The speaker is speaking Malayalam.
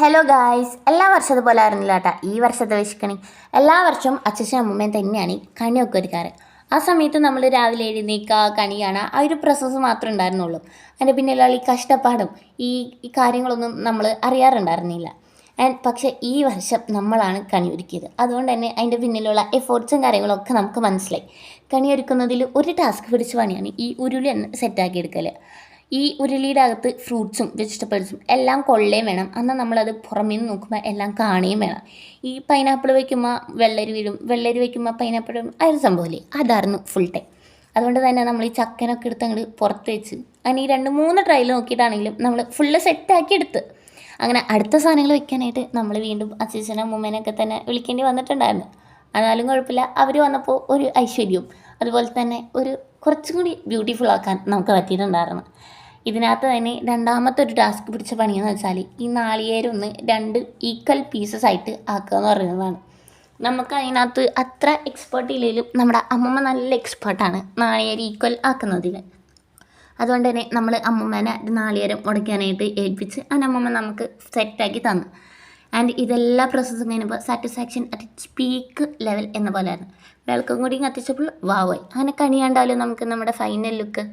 ഹലോ ഗായ്സ്, എല്ലാ വർഷത്തെ പോലെ ആയിരുന്നില്ല കേട്ടോ ഈ വർഷത്തെ വിഷുക്കണി. എല്ലാ വർഷവും അച്ഛനും അമ്മൂമ്മയും തന്നെയാണ് ഈ കണിയൊക്കെ ഒരുക്കാറ്. ആ സമയത്ത് നമ്മൾ രാവിലെ എഴുന്നേൽക്കുക, കണി കാണുക, ആ ഒരു പ്രോസസ്സ് മാത്രമേ ഉണ്ടായിരുന്നുള്ളൂ. അതിൻ്റെ പിന്നിലുള്ള ഈ കഷ്ടപ്പാടും ഈ കാര്യങ്ങളൊന്നും നമ്മൾ അറിയാറുണ്ടായിരുന്നില്ല. പക്ഷേ ഈ വർഷം നമ്മളാണ് കണി ഒരുക്കിയത്. അതുകൊണ്ട് തന്നെ അതിൻ്റെ പിന്നിലുള്ള എഫേർട്സും കാര്യങ്ങളൊക്കെ നമുക്ക് മനസ്സിലായി. കണി ഒരുക്കുന്നതിൽ ഒരു ടാസ്ക് പിടിച്ച പണിയാണ് ഈ ഉരുളി സെറ്റാക്കി എടുക്കൽ. ഈ ഉരുളിയുടെ അകത്ത് ഫ്രൂട്ട്സും വെജിറ്റബിൾസും എല്ലാം കൊള്ളുകയും വേണം. എന്നാൽ നമ്മളത് പുറമേ നിന്ന് നോക്കുമ്പോൾ എല്ലാം കാണുകയും വേണം. ഈ പൈനാപ്പിൾ വയ്ക്കുമ്പോൾ വെള്ളരി വീഴും, വെള്ളരി വയ്ക്കുമ്പോൾ പൈനാപ്പിൾ വീഴും, ആ ഒരു സംഭവമില്ലേ, അതായിരുന്നു ഫുൾ ടൈം. അതുകൊണ്ട് തന്നെ നമ്മൾ ഈ ചക്കനൊക്കെ എടുത്ത് അങ്ങോട്ട് പുറത്ത് വെച്ച് അങ്ങനെ ഈ 2-3 ട്രയൽ നോക്കിയിട്ടാണെങ്കിലും നമ്മൾ ഫുള്ള് സെറ്റാക്കി എടുത്ത്. അങ്ങനെ അടുത്ത സാധനങ്ങൾ വെക്കാനായിട്ട് നമ്മൾ വീണ്ടും അച്ഛനും അമ്മൂമ്മേനെയൊക്കെ തന്നെ വിളിക്കേണ്ടി വന്നിട്ടുണ്ടായിരുന്നു. എന്നാലും കുഴപ്പമില്ല, അവർ വന്നപ്പോൾ ഒരു ഐശ്വര്യവും അതുപോലെ തന്നെ ഒരു കുറച്ചും കൂടി ബ്യൂട്ടിഫുൾ ആക്കാൻ നമുക്ക് പറ്റിയിട്ടുണ്ടായിരുന്നു. ഇതിനകത്ത് തന്നെ രണ്ടാമത്തെ ഒരു ടാസ്ക് പിടിച്ച പണിയെന്ന് വെച്ചാൽ ഈ നാളികേരം ഒന്ന് 2 ഈക്വൽ പീസസ് ആയിട്ട് ആക്കുക എന്ന് പറയുന്നതാണ്. നമുക്ക് അതിനകത്ത് അത്ര എക്സ്പേർട്ട് ഇല്ലെങ്കിലും നമ്മുടെ അമ്മമ്മ നല്ല എക്സ്പേർട്ടാണ് നാളികേരം ഈക്വൽ ആക്കുന്നതിന്. അതുകൊണ്ട് തന്നെ നമ്മൾ അമ്മമ്മേനെ നാളികേരം ഉടയ്ക്കാനായിട്ട് ഏൽപ്പിച്ച് അമ്മമ്മ നമുക്ക് സെറ്റാക്കി തന്നു. ആൻഡ് ഇതെല്ലാ പ്രോസസ്സും കഴിഞ്ഞപ്പോൾ satisfaction at its peak level എന്ന പോലെയായിരുന്നു. വിളക്കും കൂടി കത്തിച്ചപ്പോൾ വാവായി. അങ്ങനെ കണി കണ്ടാലും നമുക്ക് നമ്മുടെ ഫൈനൽ ലുക്ക്